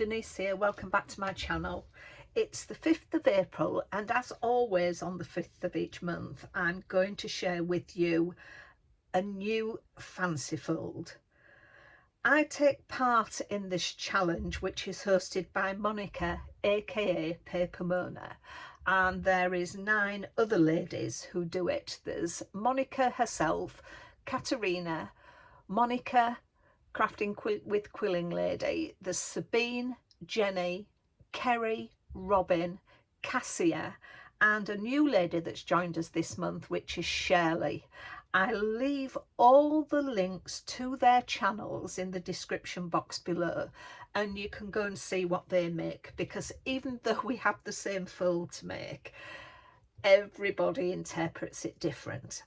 Denise here, welcome back to my channel. It's the 5th of April and as always on the 5th of each month I'm going to share with you a new fancy fold. I take part in this challenge which is hosted by Monica aka Paper Mona, and there is 9 other ladies who do it. There's Monica herself, Katerina, Monica Crafting with Quilling Lady, there's Sabine, Jenny, Kerry, Robin, Kasia, and a new lady that's joined us this month, which is Shirley. I'll leave all the links to their channels in the description box below, and you can go and see what they make, because even though we have the same fold to make, everybody interprets it different.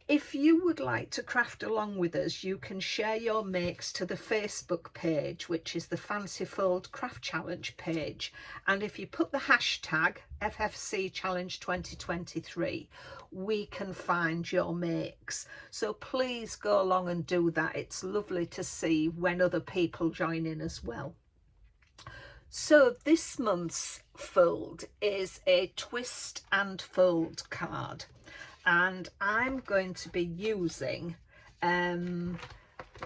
If you would like to craft along with us, you can share your makes to the Facebook page, which is the Fancy Fold Craft Challenge page. And if you put the hashtag FFCCHALLENGE2023, we can find your makes. So please go along and do that. It's lovely to see when other people join in as well. So this month's fold is a twist and fold card. And I'm going to be using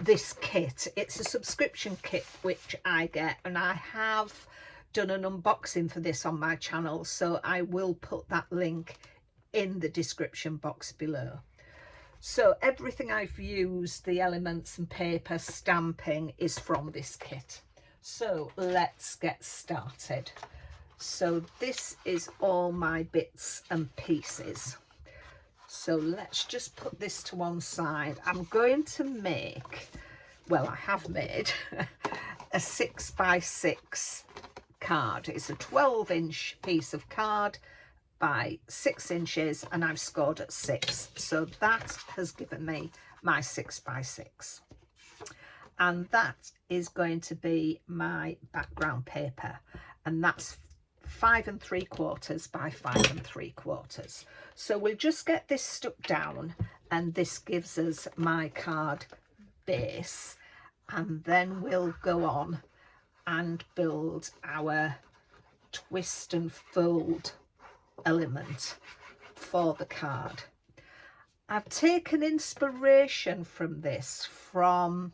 this kit. It's a subscription kit which I get, and I have done an unboxing for this on my channel, so I will put that link in the description box below. So everything I've used, the elements and paper stamping, is from this kit. So let's get started. So this is all my bits and pieces. So let's just put this to one side. I'm going to make, well, I have made a 6x6 card. It's a 12-inch piece of card by 6 inches, and I've scored at 6. So that has given me my 6x6. And that is going to be my background paper, and that's 5 3/4 by 5 3/4. So we'll just get this stuck down, and this gives us my card base, and then we'll go on and build our twist and fold element for the card. I've taken inspiration from this from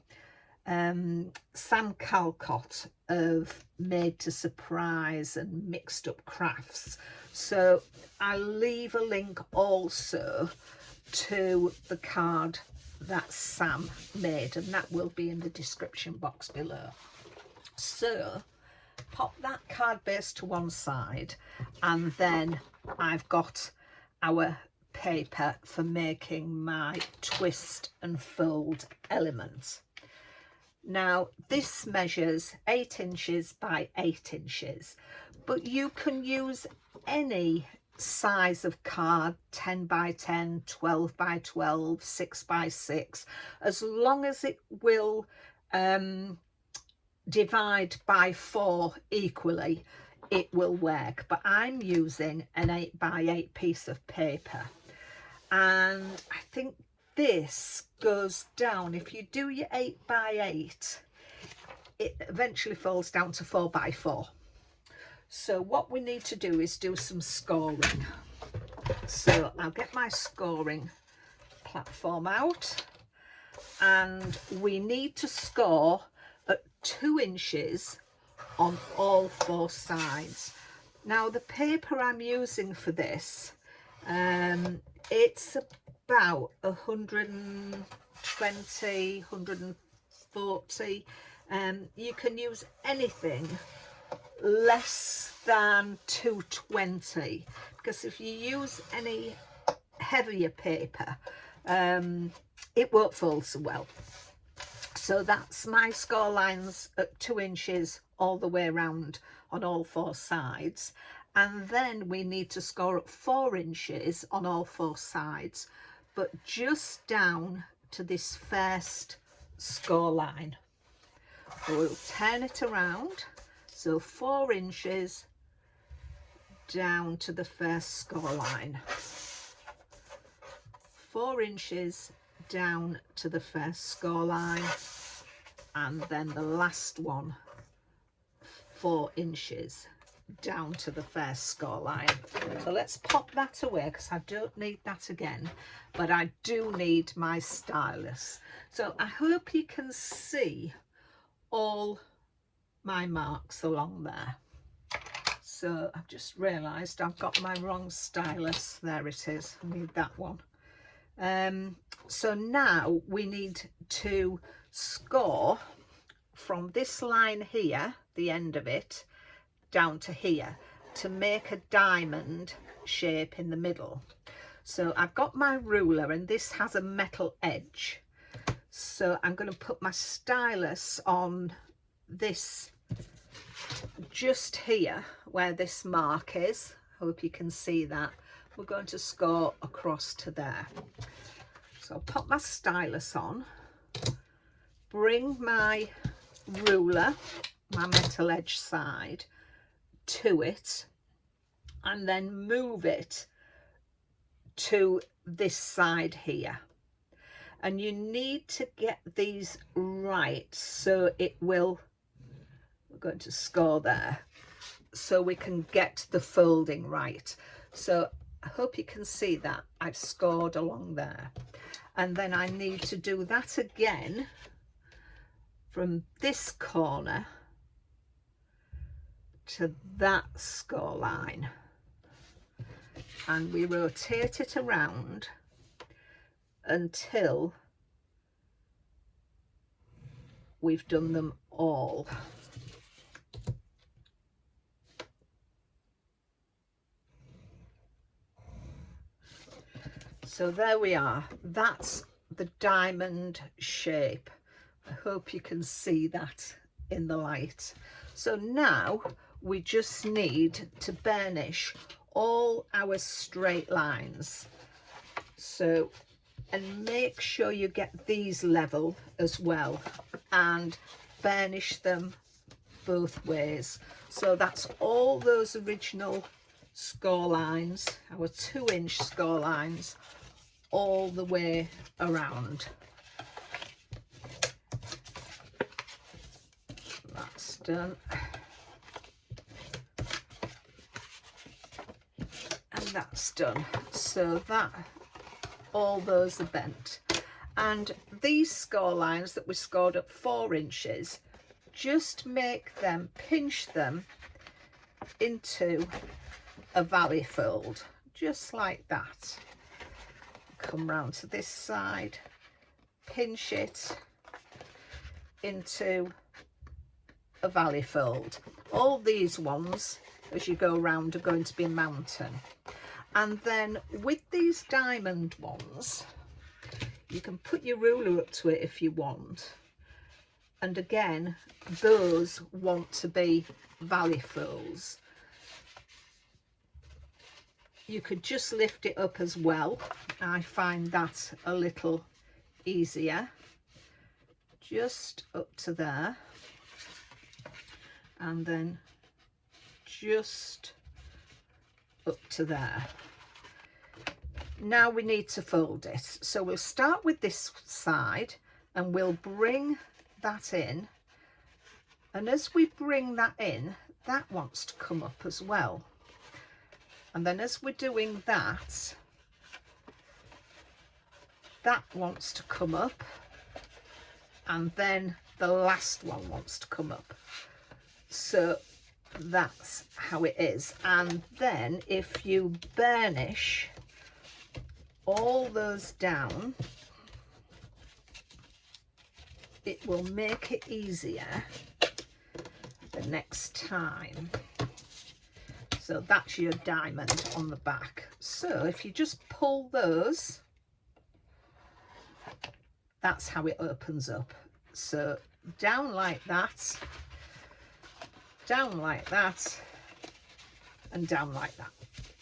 Sam Calcott of Made to Surprise and Mixed Up Crafts. So I'll leave a link also to the card that Sam made, and that will be in the description box below. So pop that card base to one side, and then I've got our paper for making my twist and fold element. Now this measures 8 inches by 8 inches, but you can use any size of card, 10 by 10, 12 by 12, 6 by 6, as long as it will divide by 4 equally, it will work. But I'm using an 8 by 8 piece of paper, and I think this goes down, if you do your 8 by 8, it eventually falls down to 4 by 4. So what we need to do is do some scoring. So I'll get my scoring platform out, and we need to score at 2 inches on all 4 sides. Now the paper I'm using for this, it's about 120, 140. You can use anything less than 220, because if you use any heavier paper, it won't fold so well. So that's my score lines at 2 inches all the way around on all 4 sides. And then we need to score at 4 inches on all 4 sides, but just down to this first score line. So we'll turn it around, so 4 inches down to the first score line, 4 inches down to the first score line, and then the last one 4 inches down to the first score line. So let's pop that away because I don't need that again, but I do need my stylus. So I hope you can see all my marks along there. So I've just realised I've got my wrong stylus. There it is. I need that one. So now we need to score from this line here, the end of it, down to here to make a diamond shape in the middle. So I've got my ruler and this has a metal edge. So I'm going to put my stylus on this just here where this mark is. Hope you can see that. We're going to score across to there. So I'll pop my stylus on, bring my ruler, my metal edge side, to it, and then move it to this side here. And you need to get these right so it will, we're going to score there, so we can get the folding right. So I hope you can see that I've scored along there. And then I need to do that again from this corner to that score line. And we rotate it around until we've done them all. So there we are. That's the diamond shape. I hope you can see that in the light. So now we just need to burnish all our straight lines. So, and make sure you get these level as well and burnish them both ways. So that's all those original score lines, our 2-inch score lines, all the way around. That's done. And that's done. So that, all those are bent. And these score lines that we scored at 4 inches, just make them, pinch them into a valley fold, just like that. Come round to this side, pinch it into a valley fold. All these ones as you go around are going to be mountain. And then with these diamond ones, you can put your ruler up to it if you want. And again, those want to be valley folds. You could just lift it up as well. I find that a little easier. Just up to there. And then just up to there. Now we need to fold it. So we'll start with this side and we'll bring that in. And as we bring that in, that wants to come up as well. And then as we're doing that, that wants to come up. And then the last one wants to come up. So that's how it is. And then if you burnish all those down, it will make it easier the next time. So that's your diamond on the back. So if you just pull those, that's how it opens up. So down like that, down like that, and down like that.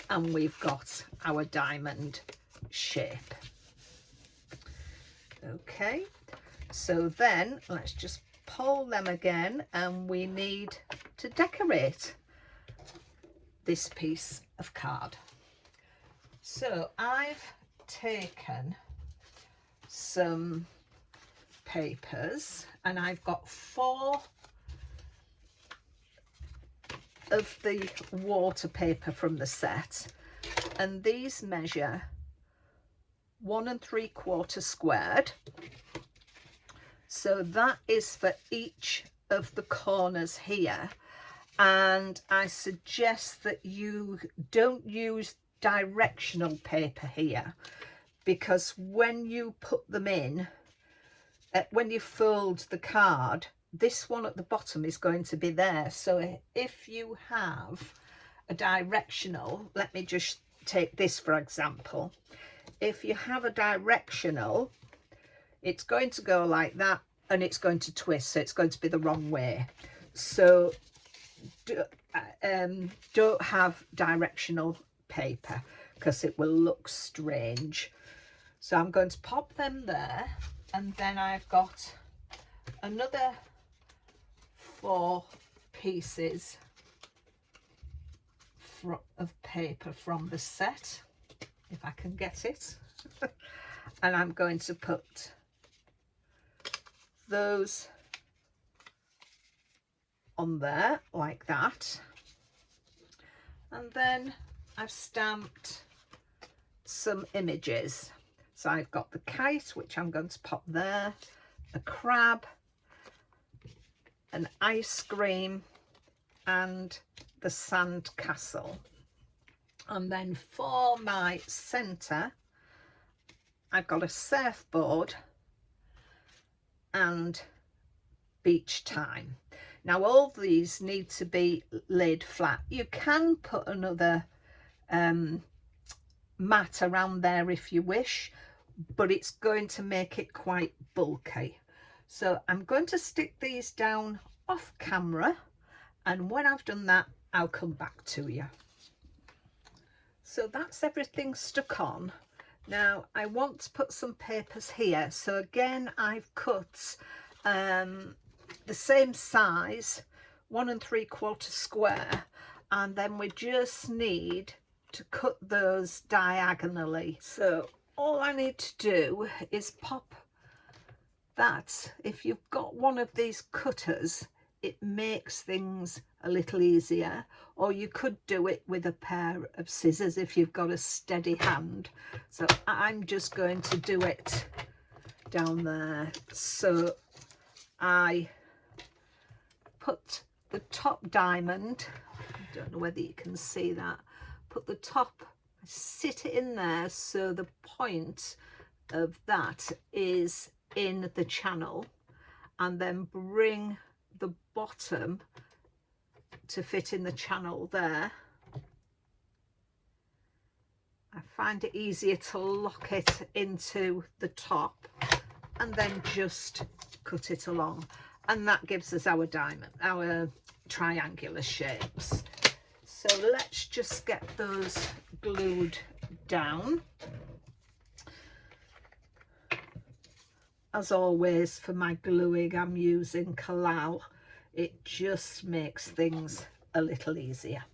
And we've got our diamond shape. Okay, so then let's just pull them again, and we need to decorate this piece of card. So I've taken some papers and I've got 4 of the water paper from the set, and these measure 1 3/4 squared. So that is for each of the corners here, and I suggest that you don't use directional paper here, because when you put them in, when you fold the card, this one at the bottom is going to be there. So if you have a directional, let me just take this for example, if you have a directional, it's going to go like that and it's going to twist, so it's going to be the wrong way. So don't have directional paper because it will look strange. So I'm going to pop them there, and then I've got another 4 pieces of paper from the set, if I can get it. And I'm going to put those on there like that, and then I've stamped some images. So I've got the kite, which I'm going to pop there, a crab, an ice cream, and the sand castle. And then for my centre, I've got a surfboard and beach time. Now all these need to be laid flat. You can put another mat around there if you wish, but it's going to make it quite bulky. So I'm going to stick these down off camera, and when I've done that, I'll come back to you. So that's everything stuck on. Now I want to put some papers here. So again, I've cut the same size, 1 3/4 square, and then we just need to cut those diagonally. So all I need to do is pop that. If you've got one of these cutters, it makes things a little easier, or you could do it with a pair of scissors if you've got a steady hand. So I'm just going to do it down there. So I put the top diamond, I don't know whether you can see that, put the top, sit it in there so the point of that is in the channel, and then bring the bottom to fit in the channel there. I find it easier to lock it into the top and then just cut it along, and that gives us our diamond, our triangular shapes. So let's just get those glued down. As always, for my gluing, I'm using collal. It just makes things a little easier.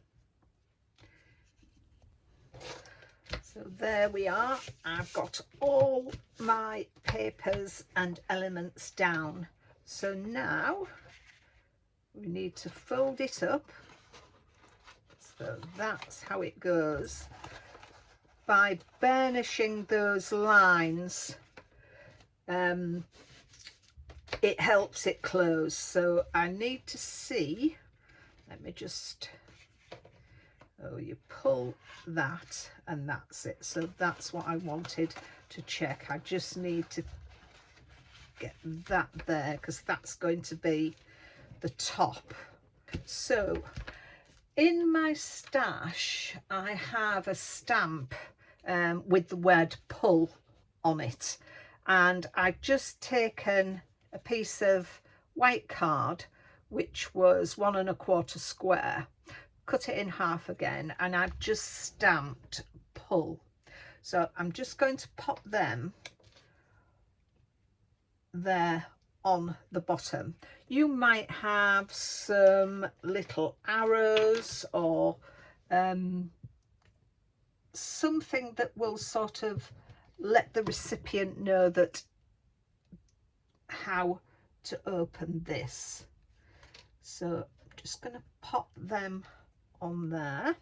So there we are. I've got all my papers and elements down. So now we need to fold it up. So that's how it goes. By burnishing those lines, it helps it close. So I need to see, let me just, oh, you pull that and that's it. So that's what I wanted to check. I just need to get that there because that's going to be the top. So in my stash, I have a stamp with the word pull on it, and I've just taken a piece of white card which was 1 1/4 square, cut it in half again, and I've just stamped pull. So I'm just going to pop them there on the bottom. You might have some little arrows or something that will sort of let the recipient know that how to open this. So I'm just going to pop them on there,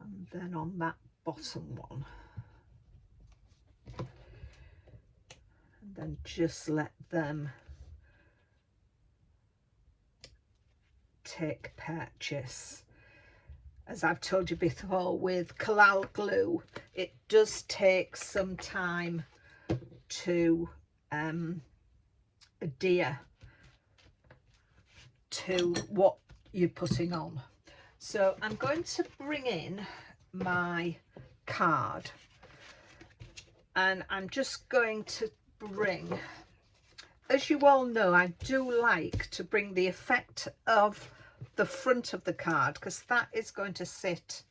and then on that bottom one, and then just let them take purchase. As I've told you before, with collal glue, it does take some time to adhere to what you're putting on. So I'm going to bring in my card, and I'm just going to bring, as you all know, I do like to bring the effect of the front of the card, because that is going to sit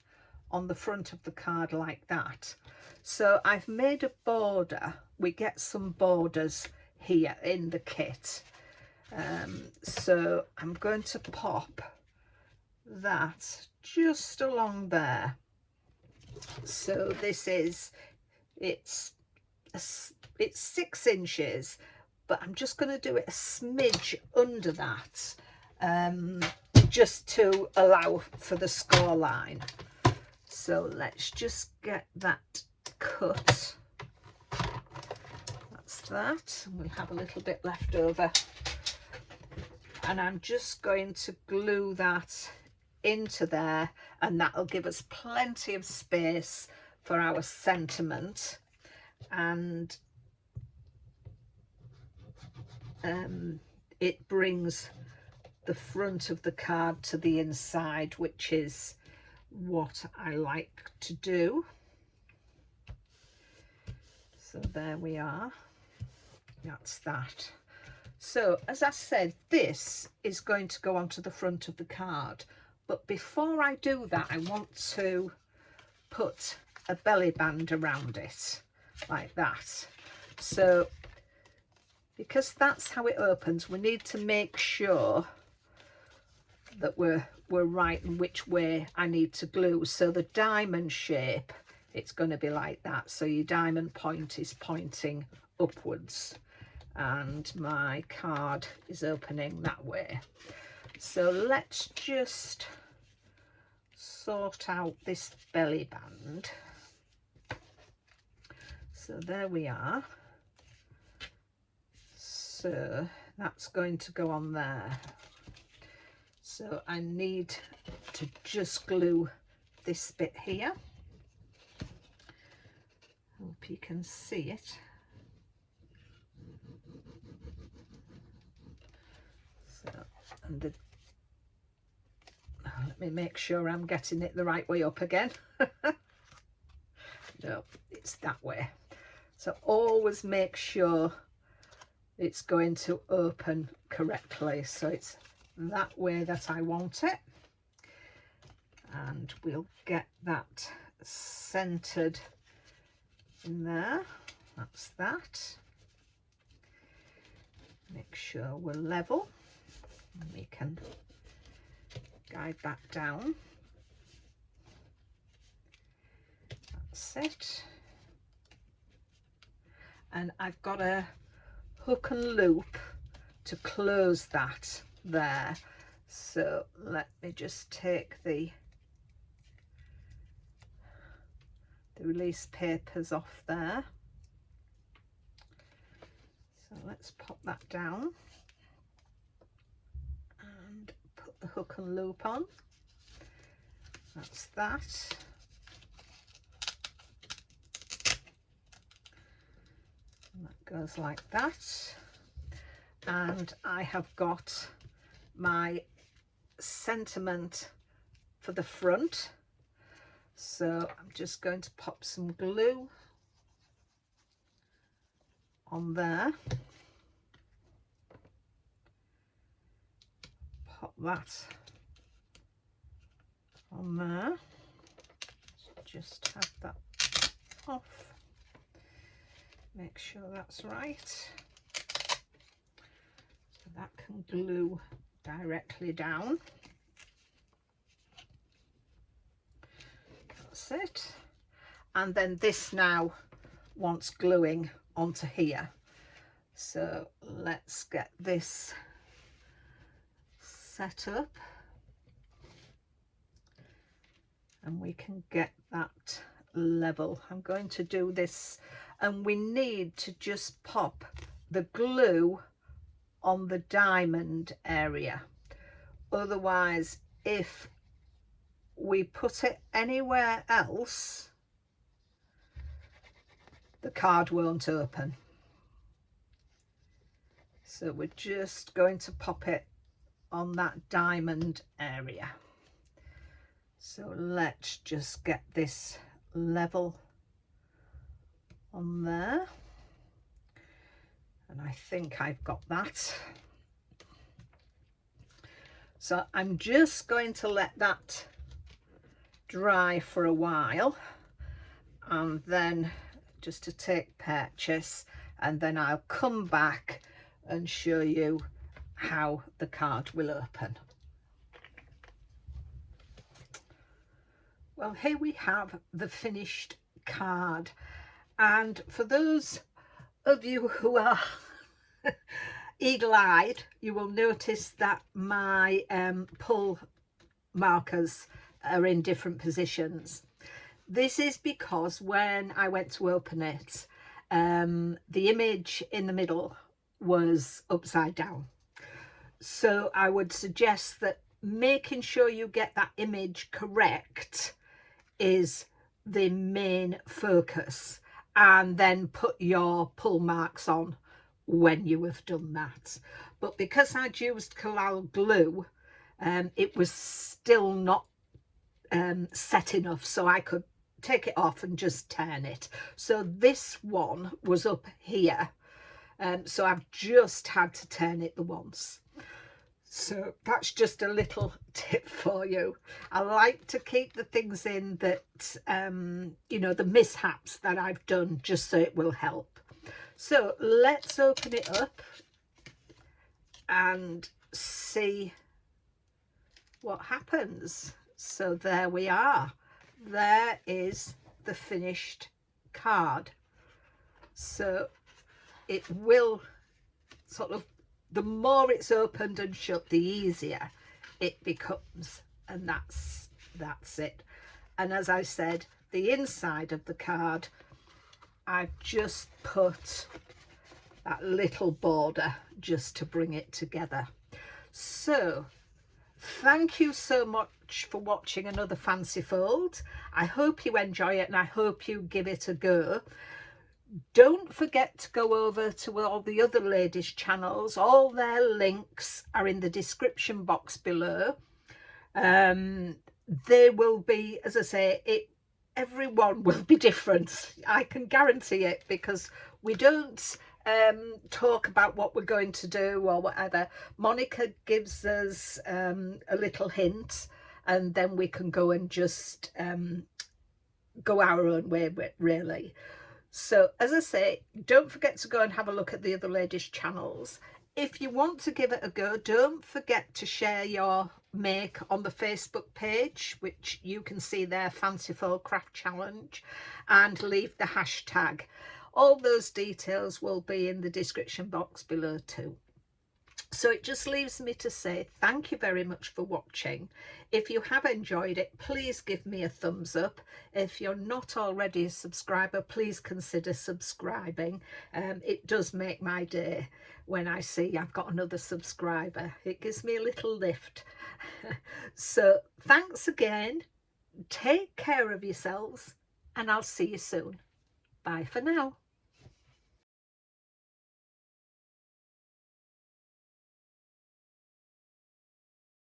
on the front of the card like that. So I've made a border. We get some borders here in the kit. So I'm going to pop that just along there. So this is, it's 6 inches, but I'm just going to do it a smidge under that, just to allow for the score line. So let's just get that cut. That's that. And we'll have a little bit left over. And I'm just going to glue that into there, and that'll give us plenty of space for our sentiment. And it brings the front of the card to the inside, which is what I like to do. So there we are. That's that. So as I said, this is going to go onto the front of the card, but before I do that, I want to put a belly band around it like that. So because that's how it opens, we need to make sure that we're right in which way I need to glue. So the diamond shape, it's going to be like that. So your diamond point is pointing upwards, and my card is opening that way. So let's just sort out this belly band. So there we are. So that's going to go on there. So I need to just glue this bit here. Hope you can see it. So, and let me make sure I'm getting it the right way up again. No, it's that way. So always make sure it's going to open correctly. So it's that way that I want it. And we'll get that centered in there. That's that. Make sure we're level. And we can guide that down. That's it. And I've got a hook and loop to close that there. So let me just take the release papers off there. So let's pop that down and put the hook and loop on. That's that. And that goes like that. And I have got my sentiment for the front. So I'm just going to pop some glue on there. Pop that on there. Just have that off. Make sure that's right. So that can glue directly down. That's it. And then this now wants gluing onto here. So let's get this set up. and we can get that level. I'm going to do this, and we need to just pop the glue on the diamond area. Otherwise, if we put it anywhere else, the card won't open. So we're just going to pop it on that diamond area. So let's just get this level on there. And I think I've got that. So I'm just going to let that dry for a while, and then just to take purchase, and then I'll come back and show you how the card will open. Well, here we have the finished card, and for those of you who are eagle-eyed, you will notice that my pull markers are in different positions. This is because when I went to open it, the image in the middle was upside down. So I would suggest that making sure you get that image correct is the main focus, and then put your pull marks on when you have done that. But because I'd used collal glue, it was still not set enough, so I could take it off and just turn it. So this one was up here, so I've just had to turn it the once. So that's just a little tip for you. I like to keep the things in that, you know, the mishaps that I've done, just so it will help. So let's open it up and see what happens. So there we are. There is the finished card. So it will sort of, the more it's opened and shut, the easier it becomes, and that's it. And as I said, the inside of the card, I've just put that little border just to bring it together. So thank you so much for watching another Fancy Fold. I hope you enjoy it, and I hope you give it a go. Don't forget to go over to all the other ladies' channels. All their links are in the description box below. They will be, as I say, everyone will be different. I can guarantee it, because we don't talk about what we're going to do or whatever. Monica gives us a little hint, and then we can go and just go our own way, really. So as I say, don't forget to go and have a look at the other ladies' channels. If you want to give it a go, don't forget to share your make on the Facebook page, which you can see there, Fancy Fold Craft Challenge, and leave the hashtag. All those details will be in the description box below too. So it just leaves me to say thank you very much for watching. If you have enjoyed it, please give me a thumbs up. If you're not already a subscriber, please consider subscribing. It does make my day when I see I've got another subscriber. It gives me a little lift. So thanks again. Take care of yourselves, and I'll see you soon. Bye for now.